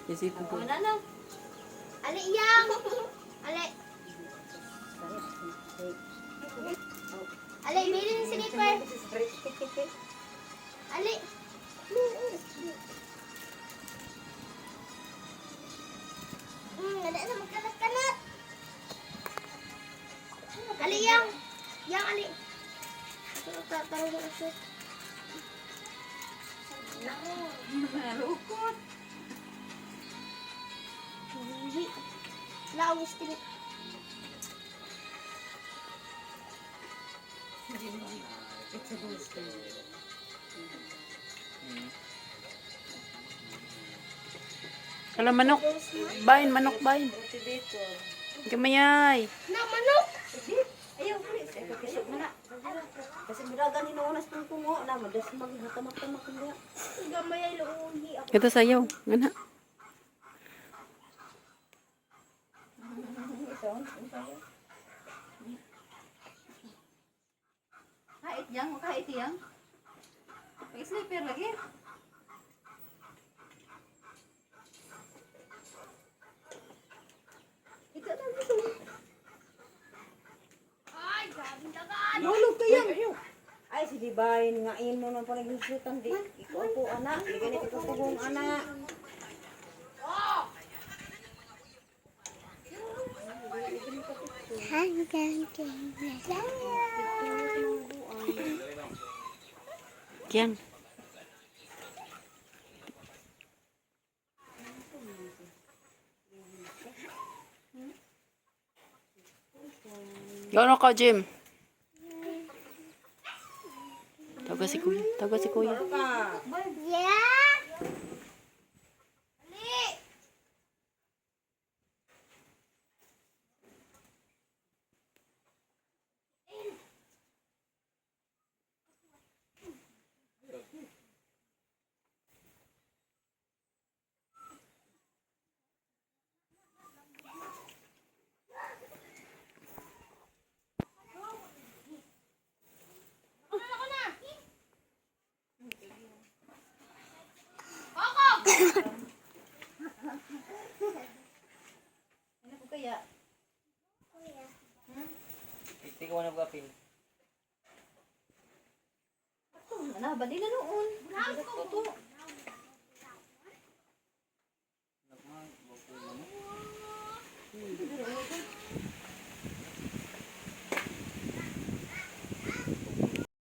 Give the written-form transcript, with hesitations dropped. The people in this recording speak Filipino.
Isipin ko. Ano na? Ali yang. Ali. Ali, bilhin yung slipper. Ali. Wala na magkalat-kalat. Ali yang. Yang ali. Tatarong mo ako. Malukot. Hindi. Lawas tinik. Alam, manok. Bain, manok, bain. Gamayay. Na, manok! Ayaw, please. Ay, kakisok mo na. Kasi miragan hinuunas ng tungo na. Madas maghatamak-tamak niya. Gamay ay luuhi ako. Ito sayaw. Gana. Kahit yang, kahit yang. Pag-sleeper lagi. Ito lang ito. Ay, grabing dagan! Nulog ka yan. Ay, si Dibayin nga mo ng panaglusutan. Di, ikaw po, anak. Di ganit ikaw po kong anak. Kian. Gano'n ka, Jim? Tawag si kuya. Tawag si kuya. Yeah! Ali! Ano po kaya? Hindi ko na mag-apil. Ito, ano, ba nila noon? Ito.